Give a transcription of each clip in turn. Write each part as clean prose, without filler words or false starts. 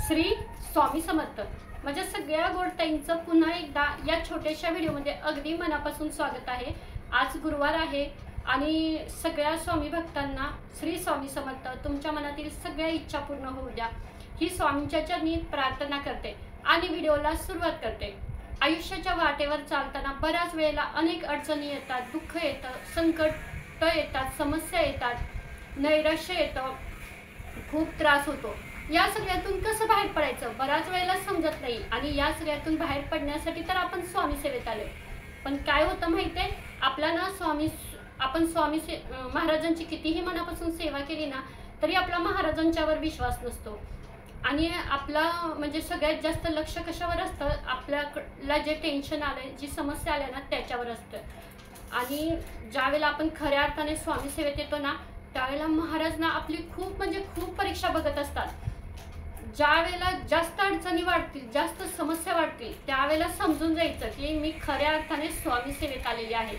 श्री स्वामी समर्थ. माझ्या सगळ्या गोडताईंचं पुन्हा एकदा या छोट्याशा व्हिडिओमध्ये अगदी मनापासून स्वागत आहे. आज गुरुवार आहे आणि सगळ्या स्वामी भक्तांना श्री स्वामी समर्थ तुमच्या मनातील सगळ्या इच्छा पूर्ण होऊ द्या ही स्वामींच्या चरणी प्रार्थना करते आणि व्हिडिओला सुरुवात करते. आयुष्याच्या वाटेवर चालताना बऱ्याच वेळेला अनेक अडचणी येतात, दुःख येतं, संकट येतात, समस्या येतात, नैराश्य येतं, खूप त्रास होतो. या सगळ्यातून कसं बाहेर पडायचं बऱ्याच वेळेला समजत नाही आणि या सगळ्यातून बाहेर पडण्यासाठी तर आपण स्वामी सेवेत आलो. पण काय होतं माहिती आहे, आपल्याला आपण स्वामी महाराजांची कितीही मनापासून सेवा केली ना तरी आपला महाराजांच्यावर विश्वास नसतो आणि आपला म्हणजे सगळ्यात जास्त लक्ष कशावर असतं, आपल्याला जे टेन्शन आलंय, जी समस्या आल्या ना त्याच्यावर असतं. आणि ज्यावेळेला आपण खऱ्या अर्थाने स्वामी सेवेत येतो ना त्यावेळेला महाराज ना आपली खूप परीक्षा बघत असतात. ज्या वेळेला जास्त अडचणी वाढतील, जास्त समस्या वाढतील त्यावेळेला समजून जायचं की मी खऱ्या अर्थाने स्वामी सेवेत आलेली आहे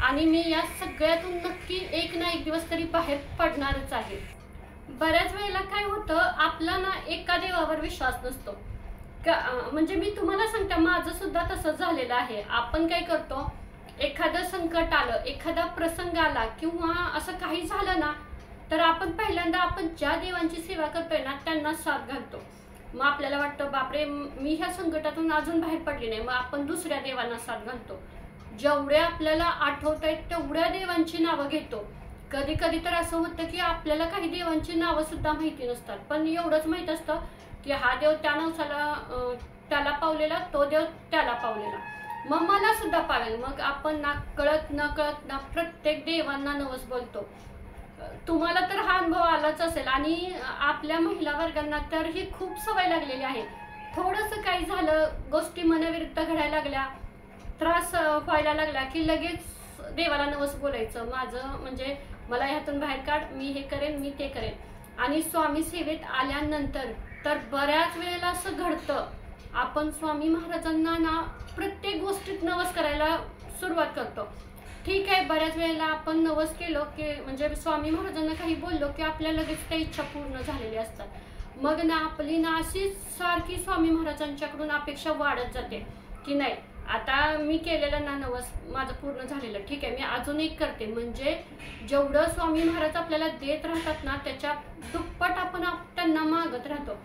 आणि मी या सगळ्यातून नक्की एक ना एक दिवस तरी बाहेर पडणारच आहे. बऱ्याच वेळेला काय होतं, आपला ना एका देवावर विश्वास नसतो. म्हणजे मी तुम्हाला सांगते, माझं सुद्धा तसंच झालेलं आहे. आपण काय करतो, एखादं संकट आलं, एखादा प्रसंग आला किंवा असं काही झालं ना तर आपण पहिल्यांदा ज्या देवांची सेवा करतोय ना त्यांना साथ घालतो. मग आपल्याला वाटतं बापरे मी ह्या संकटातून अजून बाहेर पडली नाही, मग आपण दुसऱ्या देवांना साथ घालतो. जेवढे आपल्याला आठवत आहेत तेवढ्या देवांची नावं घेतो. कधी कधी तर असं होतं की आपल्याला काही देवांची नावं सुद्धा माहिती नसतात, पण एवढंच माहीत असतं की हा देव त्या नवसाला त्याला पावलेला, तो देव त्याला पावलेला, मग मला सुद्धा पावेल. मग आपण ना कळत न प्रत्येक देवांना नवस बोलतो. तुम्हाला तर हा अनुभव आलाच असेल आणि आपल्या महिला वर्गांना तर ही खूप सवय लागलेली आहे. थोडंसं काही झालं, गोष्टी मनाविरुद्ध घडायला लागल्या, त्रास व्हायला लागला की लगेच देवाला नवस बोलायचं, माझं म्हणजे मला ह्यातून बाहेर काढ, मी हे करेन, मी ते करेन. आणि स्वामी सेवेत आल्यानंतर तर बऱ्याच वेळेला असं घडतं, आपण स्वामी महाराजांना ना प्रत्येक गोष्टीत नवस करायला सुरुवात करतो. ठीक आहे, बऱ्याच वेळेला आपण नवस केलो की म्हणजे स्वामी महाराजांना काही बोललो की आपल्या लगेच त्या इच्छा पूर्ण झालेल्या असतात. मग ना आपली ना अशी सारखी स्वामी महाराजांच्याकडून अपेक्षा वाढत जाते की नाही, आता मी केलेलं ना नवस माझं पूर्ण झालेलं, ठीक आहे मी अजून एक करते. म्हणजे जेवढं स्वामी महाराज आपल्याला देत राहतात ना त्याच्या दुप्पट आपण त्यांना मागत राहतो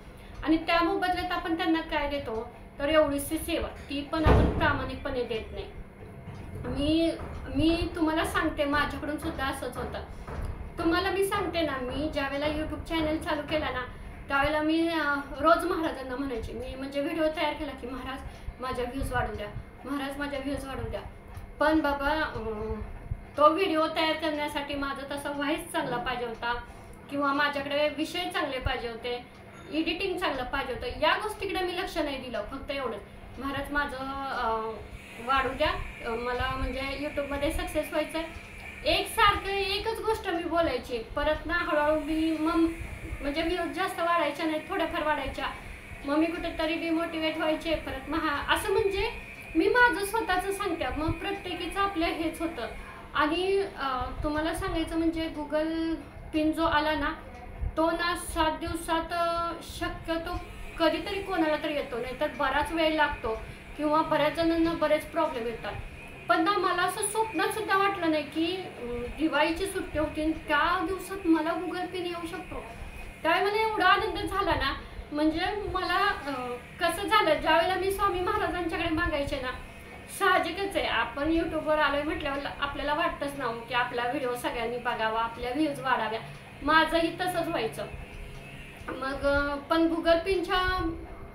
आणि त्या मोबदल्यात आपण त्यांना काय देतो तर एवढीशी सेवा, ती पण आपण प्रामाणिकपणे देत नाही. मी तुम्हाला सांगते, माझ्याकडून सुद्धा असंच होतं. तुम्हाला मी सांगते ना, मी ज्या वेळेला यूट्यूब चॅनल चालू केला ना त्यावेळेला मी रोज महाराजांना म्हणायचे, मी म्हणजे व्हिडिओ तयार केला की महाराज माझ्या व्ह्यूज वाढवून द्या, महाराज माझ्या व्ह्यूज वाढवून द्या. पण बाबा तो व्हिडिओ तयार करण्यासाठी माझं तसं व्हॉइस चांगला पाहिजे होता किंवा माझ्याकडे विषय चांगले पाहिजे होते, एडिटिंग चांगलं पाहिजे होतं. या गोष्टीकडे मी लक्ष नाही दिलं, फक्त एवढंच महाराज माझं वाढू द्या, मला म्हणजे यूट्यूबमध्ये सक्सेस व्हायचं आहे. एकच गोष्ट मी बोलायची, परत ना हळूहळू मी म्हणजे व्ह्यूज जास्त वाढायच्या नाही, थोड्याफार वाढायच्या, मग मी कुठेतरी डिमोटिवेट व्हायचे, परत असं म्हणजे मी माझं स्वतःचं सांगते. मग प्रत्येकीचं आपलं हेच होतं. आणि तुम्हाला सांगायचं म्हणजे गुगल पिन जो आला ना तो ना 7 दिवसात शक्यतो कधीतरी कोणाला तरी येतो, नाही तर बराच वेळ लागतो किंवा बऱ्याच जणांना बरेच प्रॉब्लेम येतात. पण ना मला असं स्वप्नात सुद्धा वाटलं नाही की दिवाळीची सुट्टी होती त्या दिवसात मला गुगल पिन येऊ शकतो. त्यावेळी मला एवढा आनंद झाला ना, म्हणजे मला कसं झालं, ज्यावेळेला मी स्वामी महाराजांच्याकडे मागायचे ना, साहजिकच आहे आपण यूट्यूबवर आलोय म्हटल्यावर आपल्याला वाटतंच ना की आपला व्हिडिओ सगळ्यांनी बघावा, आपल्या व्ह्यूज वाढाव्या. माझंही तसंच व्हायचं. मग पण गुगल पिनच्या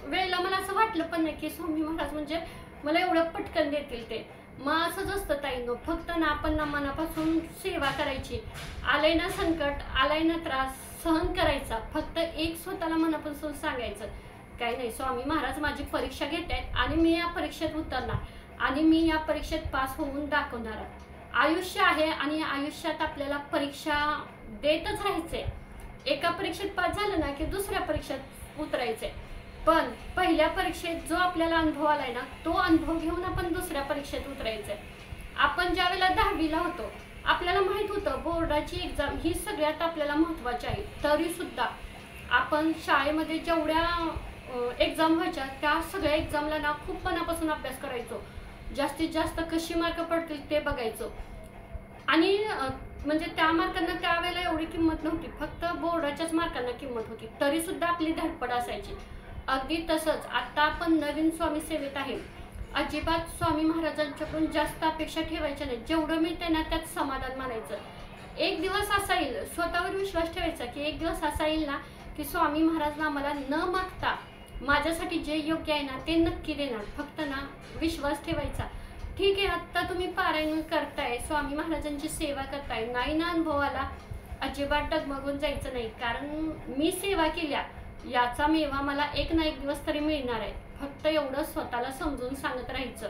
वेळेला मला असं वाटलं पण नाही की स्वामी महाराज म्हणजे मला एवढं पटकन देतील ते. मग असंच असतं ताईंनो, फक्त ना आपण ना मनापासून सेवा करायची. आलंय ना संकट, आलाय ना त्रास, सहन करायचा. फक्त एक स्वतःला मनापासून सांगायचं, काही नाही स्वामी महाराज माझी परीक्षा घेत आहेत आणि मी या परीक्षेत उतरणार आणि मी या परीक्षेत पास होऊन दाखवणार. आयुष्य आहे आणि आयुष्यात आपल्याला परीक्षा देतच राहायचंय. एका परीक्षेत पास झालं ना की दुसऱ्या परीक्षेत उतरायचंय. पण पहिल्या परीक्षेत जो आपल्याला अनुभव आलाय ना तो अनुभव घेऊन आपण दुसऱ्या परीक्षेत उतरायचंय. आपण ज्या वेळेला 10वीला होतो आपल्याला माहित होतं बोर्डाची एक्झाम ही सगळ्यात आपल्याला महत्त्वाची आहे, तरी सुद्धा आपण शाळेमध्ये जेवढ्या एक्झाम व्हायच्या त्या सगळ्या एक्झामला ना खूप मनापासून अभ्यास करायचो, जास्तीत जास्त कशी मार्क पडतील ते बघायचो. आणि म्हणजे त्या मार्कांना त्यावेळेला एवढी किंमत नव्हती, फक्त बोर्डाच्याच मार्कांना किंमत होती, तरी सुद्धा आपली धडपड असायची. अगदी तसंच आता आपण नवीन स्वामी सेवेत आहे, अजिबात स्वामी महाराजांच्याकडून जास्त अपेक्षा ठेवायच्या नाही. जेवढं मिळते ना त्यात समाधान मानायचं. एक दिवस असा येईल, स्वतःवर विश्वास ठेवायचा की एक दिवस असा येईल ना की स्वामी महाराज मला न मागता माझ्यासाठी जे योग्य आहे ना ते नक्की देणार. फक्त ना विश्वास ठेवायचा. ठीक आहे, आत्ता तुम्ही पारायण करताय, स्वामी महाराजांची सेवा करताय, नाही ना अनुभव आला, अजिबात डगमगून जायचं नाही. कारण मी सेवा केल्या याचा मेवा मला एक ना एक दिवस तरी मिळणार आहे. फक्त एवढं स्वतःला समजून सांगत राहायचं.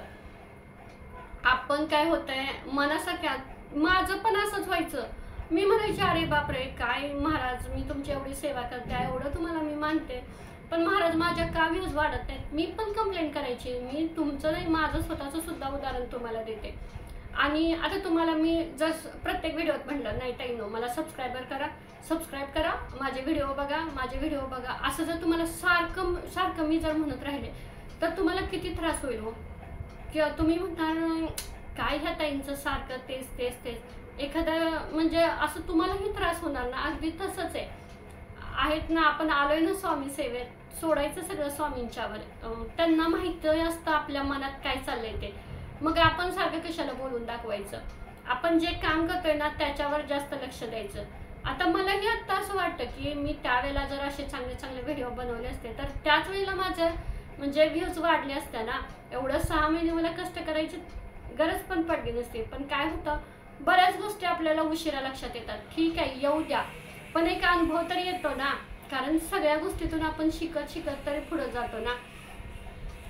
आपण काय होतंय मनासारख्यात, माझं पण असंच व्हायचं. मी म्हणायचे अरे बापरे, काय महाराज मी तुमची एवढी सेवा करते, एवढं तुम्हाला मी मानते, पण महाराज माझ्या का व्ह्यूज वाढत नाहीत. मी पण कंप्लेंट करायची. मी तुमचं नाही, माझं स्वतःचं सुद्धा उदाहरण तुम्हाला देते. आणि आता तुम्हाला मी जसं प्रत्येक व्हिडिओत म्हटलं, नाही ताईनो मला सबस्क्राईब करा, माझे व्हिडिओ बघा, असं जर तुम्हाला सारखं मी जर म्हणत राहिले तर तुम्हाला किती त्रास होईल हो. किंवा तुम्ही म्हणणार काय ह्या ताईंचं सारखं तेच एखादा म्हणजे असं तुम्हालाही त्रास होणार ना. अगदी तसंच आहेत ना, आपण आलोय ना स्वामी सेवेत, सोडायचं सगळं स्वामींच्यावर. त्यांना माहिती असतं आपल्या मनात काय चाललंय ते. मग आपण सारखं कशाला बोलून दाखवायचं. आपण जे काम करतोय ना त्याच्यावर जास्त लक्ष द्यायचं. आता मलाही आत्ता असं वाटतं की मी त्यावेळेला जर असे चांगले व्हिडिओ बनवले असते तर त्याच वेळेला माझं म्हणजे व्ह्यूज वाढले असते ना. एवढं 6 महिने मला कष्ट करायची गरज पण पडली नसते. पण काय होतं, बऱ्याच गोष्टी आपल्याला उशिरा लक्षात येतात. ठीक आहे, येऊ द्या, पण एक अनुभव तरी येतो ना. कारण सगळ्या गोष्टीतून आपण शिकत तरी पुढे जातो ना.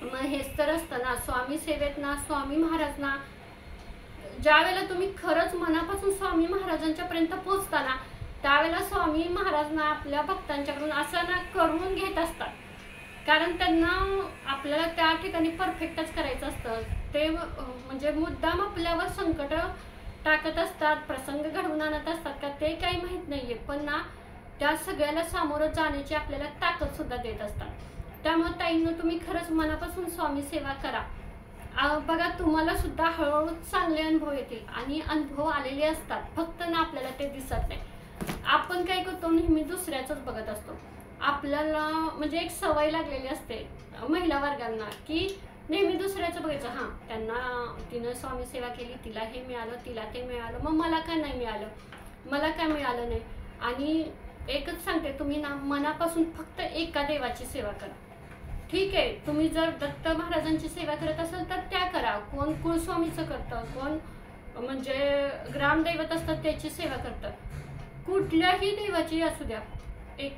मग हेच तर असतं ना स्वामी सेवेत ना. स्वामी महाराज ना ज्या वेळेला तुम्ही खरंच मनापासून स्वामी महाराजांच्या पर्यंत पोहोचता ना, त्यावेळेला स्वामी महाराज ना आपल्या भक्तांच्याकडून असं ना करून घेत असतात. कारण त्यांना आपल्याला त्या ठिकाणी परफेक्टच करायचं असतं. ते म्हणजे मुद्दाम आपल्यावर संकट टाकत असतात, प्रसंग घडवून आणत असतात का ते काही माहीत नाहीये, पण ना त्या सगळ्याला सामोरं जाण्याची आपल्याला ताकद सुद्धा देत असतात. त्यामुळे ताईंनो तुम्ही खरंच मनापासून स्वामी सेवा करा. बघा तुम्हाला सुद्धा हळूहळू चांगले अनुभव येतील. आणि अनुभव आलेले असतात, फक्त ना आपल्याला ते दिसत नाही. आपण काय करतो, नेहमी दुसऱ्याचंच बघत असतो. आपल्याला म्हणजे एक सवय लागलेली असते महिला वर्गांना की नेहमी दुसऱ्याचं बघायचं. हां, तिनं स्वामी सेवा केली, तिला हे मिळालं, तिला ते मिळालं, मग मला का नाही मिळालं, मला काय मिळालं नाही. आणि एकच सांगते, तुम्ही ना मनापासून फक्त एका देवाची सेवा करा. ठीक आहे, तुम्ही जर दत्त महाराजांची सेवा करत असाल तर त्या करा. कोण कुलस्वामीचं करतं, कोण म्हणजे ग्रामदैवत असतात त्याची सेवा करतं. कुठल्याही देवाची असू द्या,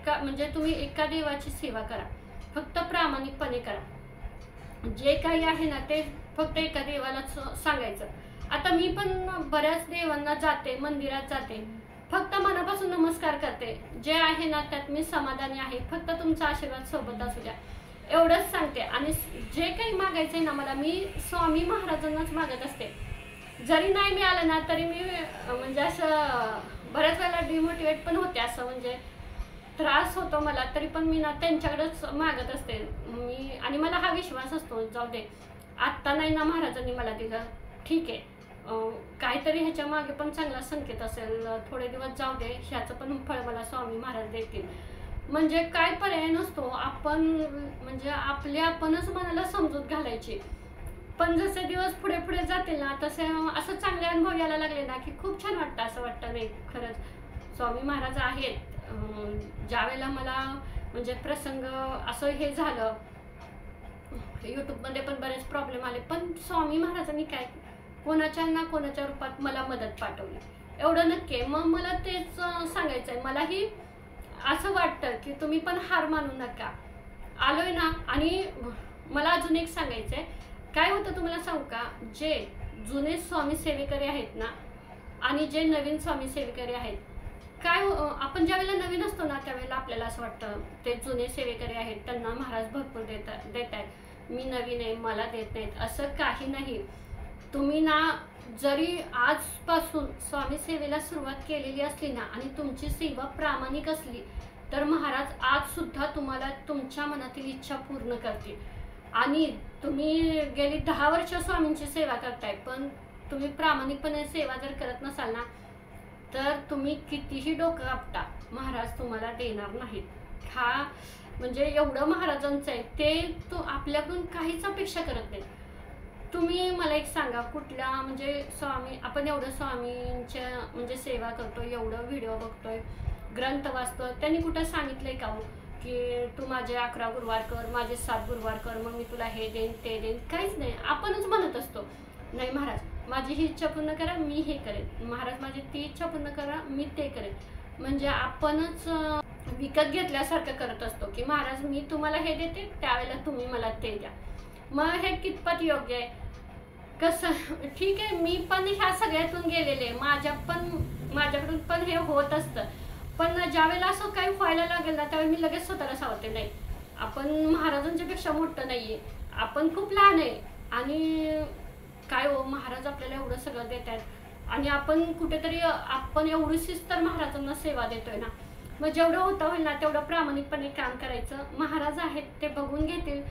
म्हणजे तुम्ही एका देवाची सेवा करा, फक्त प्रामाणिकपणे करा. जे काही आहे ना ते फक्त एका देवालाच सांगायचं. आता मी पण बऱ्याच देवांना जाते, मंदिरात जाते, फक्त मनापासून नमस्कार करते. जे आहे ना त्यात मी समाधानी आहे, फक्त तुमचा आशीर्वाद सोबत असू द्या, एवढंच सांगते. आणि जे काही मागायचंय ना मला, मी स्वामी महाराजांनाच मागत असते. जरी नाही मिळालं ना तरी मी म्हणजे असं बऱ्याच वेळेला डिमोटिवेट पण होते, असं म्हणजे त्रास होतो मला, तरी पण मी ना त्यांच्याकडेच मागत असते मी. आणि मला हा विश्वास असतो, जाऊ दे आत्ता नाही ना महाराजांनी मला दिलं, ठीक आहे, काहीतरी ह्याच्या मागे पण चांगला संकेत असेल, थोडे दिवस जाऊ दे, ह्याचं पण फळ मला स्वामी महाराज देतील. म्हणजे काय पर्याय नसतो. आपण म्हणजे आपणच मनाला समजूत घालायची. पण जसे दिवस पुढे जातील ना तसे असं चांगले अनुभव यायला लागले ना की खूप छान वाटतं. असं वाटतं नाही खरंच स्वामी महाराज आहेत. ज्या वेळेला मला म्हणजे प्रसंग असं हे झालं, यूट्यूबमध्ये पण बरेच प्रॉब्लेम आले, पण स्वामी महाराजांनी काय कोणाच्या ना कोणाच्या रूपात मला मदत पाठवली, एवढं नक्की आहे. मग मला तेच सांगायचं आहे. मलाही असं वाटतं की तुम्ही पण हार मानू नका. आलोय ना. आणि मला अजून एक सांगायचं आहे. काय होतं तुम्हाला सांगू का, जे जुने स्वामी सेवेकरी आहेत ना आणि जे नवीन स्वामी सेवेकरी आहेत, काय आपण ज्या वेळेला नवीन असतो ना त्यावेळेला आपल्याला असं वाटतं ते जुने सेवेकरी आहेत, त्यांना महाराज भरपूर देत आहेत, मी नवीन आहे मला देत नाहीत. असं काही नाही. तुम्ही ना जरी आजपासून स्वामी सेवेला सुरुवात केलेली असली ना आणि तुमची सेवा प्रामाणिक असली तर महाराज आज सुद्धा तुम्हाला तुमच्या मनातील इच्छा पूर्ण करतील. आणि तुम्ही गेली 10 वर्ष स्वामींची सेवा करताय, पण तुम्ही प्रामाणिकपणे सेवा जर करत नसाल ना, तर तुम्ही कितीही डोकं आपटा, महाराज तुम्हाला देणार नाहीत. हा म्हणजे एवढं महाराजांचं आहे, ते तो आपल्याकडून काहीच अपेक्षा करत नाही. तुम्ही मला एक सांगा, कुठल्या म्हणजे स्वामी, आपण एवढं स्वामींच्या म्हणजे सेवा करतोय, एवढं व्हिडिओ बघतोय, ग्रंथ वाचतोय, त्यांनी कुठं सांगितलंय का हो की तू माझे 11 गुरुवार कर, माझे 7 गुरुवार कर, मग मी तुला हे देईन ते देईन? काहीच नाही. आपणच म्हणत असतो, नाही महाराज माझी ही इच्छा पूर्ण करा, मी हे करेन. महाराज माझी ती इच्छा पूर्ण करा, मी ते करेन. म्हणजे आपणच विकत घेतल्यासारखं करत असतो की महाराज मी तुम्हाला हे देते, त्यावेळेला तुम्ही मला ते द्या. मग हे कितपत योग्य आहे? कसं ठीक आहे, मी पण ह्या सगळ्यातून गेलेले, माझ्याकडून पण हे होत असतं. पण ज्यावेळेला असं काही व्हायला लागेल ना, त्यावेळी मी लगेच स्वतःला सावरते, नाही आपण महाराजांच्या पेक्षा मोठं नाहीये, आपण खूप लहान आहे. आणि काय हो, महाराज आपल्याला एवढं सगळं देत आहेत आणि आपण कुठेतरी आपण एवढीच तर महाराजांना सेवा देतोय ना. मग जेवढं होतं होईल ना तेवढं प्रामाणिकपणे काम करायचं. महाराज आहेत ते बघून घेतील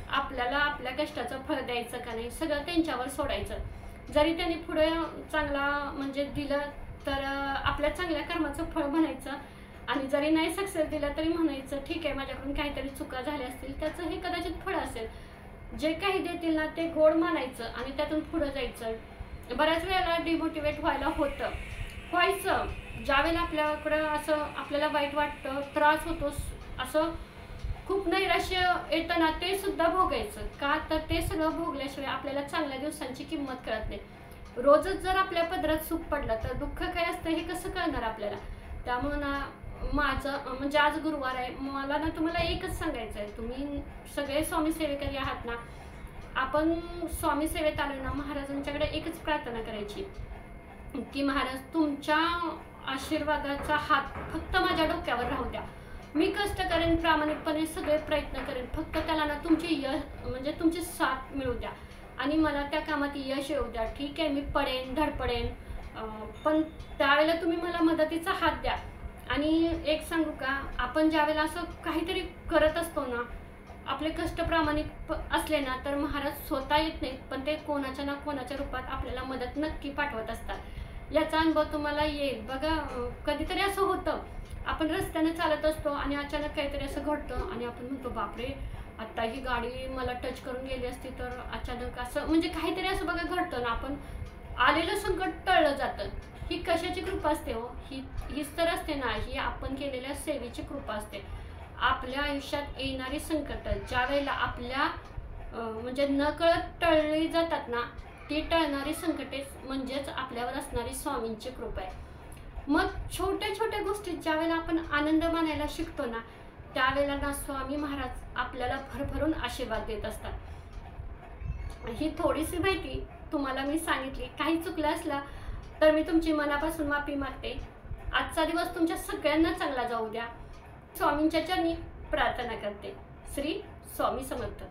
आपल्याला आपल्या कष्टाचं फळ द्यायचं का नाही, सगळं त्यांच्यावर सोडायचं. जरी त्यांनी पुढे चांगला म्हणजे दिलं तर आपल्या चांगल्या कर्माचं फळ म्हणायचं, आणि जरी नाही सक्सेस दिला तरी म्हणायचं ठीक आहे, माझ्याकडून काहीतरी चुका झाल्या असतील, त्याचं हे कदाचित फळ असेल. जे काही देतील ना ते गोड मानायचं आणि त्यातून पुढं जायचं. बऱ्याच वेळेला डिमोटिवेट व्हायचं ज्यावेळेला आपल्याकडं असं आपल्याला वाईट वाटतं, त्रास होतो, असं खूप नैराश्य येतं ना, ते सुद्धा भोगायचं. का तर ते सगळं भोगल्याशिवाय आपल्याला चांगल्या दिवसांची किंमत कळत नाही. रोजच जर आपल्या पदरात सुख पडलं तर दुःख काय असतं हे कसं कळणार आपल्याला? त्यामुळं ना माझं म्हणजे आज गुरुवार आहे, मला ना तुम्हाला एकच सांगायचं आहे, तुम्ही सगळे स्वामी सेवेकरी आहात ना, आपण स्वामी सेवेत आलो ना, महाराजांच्याकडे एकच प्रार्थना करायची की महाराज तुमच्या आशीर्वादाचा हात फक्त माझ्या डोक्यावर राहू द्या. मी कष्ट करेन, प्रामाणिकपणे सगळे प्रयत्न करेन, फक्त त्याला ना तुमची म्हणजे तुमची साथ मिळू द्या आणि मला त्या कामात यश येऊ द्या. ठीक आहे, मी पडेन, धडपडेन, पण त्यावेळेला तुम्ही मला मदतीचा हात द्या. आणि एक सांगू का, आपण ज्यावेळेला असं काहीतरी करत असतो ना, आपले कष्ट प्रामाणिक असले ना, तर महाराज स्वतः येत नाहीत, पण ते कोणाच्या ना कोणाच्या रूपात आपल्याला मदत नक्की पाठवत असतात. याचा अनुभव तुम्हाला येईल बघा. कधीतरी असं होतं, आपण रस्त्याने चालत असतो आणि अचानक काहीतरी असं घडतं आणि आपण म्हणतो बापरे, आता ही गाडी मला टच करून गेली असती तर, अचानक असं म्हणजे काहीतरी असं बघा घडतं ना, आपण आलेलं संकट टळलं जातं. ही कशाची कृपा असते हो? हीच तर असते ना, ही आपण केलेल्या सेवेची कृपा असते. आपल्या आयुष्यात येणारी संकट ज्या वेळेला आपल्या म्हणजे नकळत टळली जातात ना, ती टळणारी संकटे म्हणजेच आपल्यावर असणारी स्वामींची कृपा आहे. मग छोट्या छोट्या गोष्टीत ज्या वेळेला आपण आनंद मानायला शिकतो ना, त्यावेळेला ना स्वामी महाराज आपल्याला भरभरून आशीर्वाद देत असतात. ही थोडीशी माहिती तुम्हाला मी सांगितली. काही चुकलं असलं तर मी तुमची मनापासून माफी मागते. आजचा दिवस तुमच्या सगळ्यांना चांगला जाऊ द्या, स्वामींच्या चरणी प्रार्थना करते. श्री स्वामी समर्थ.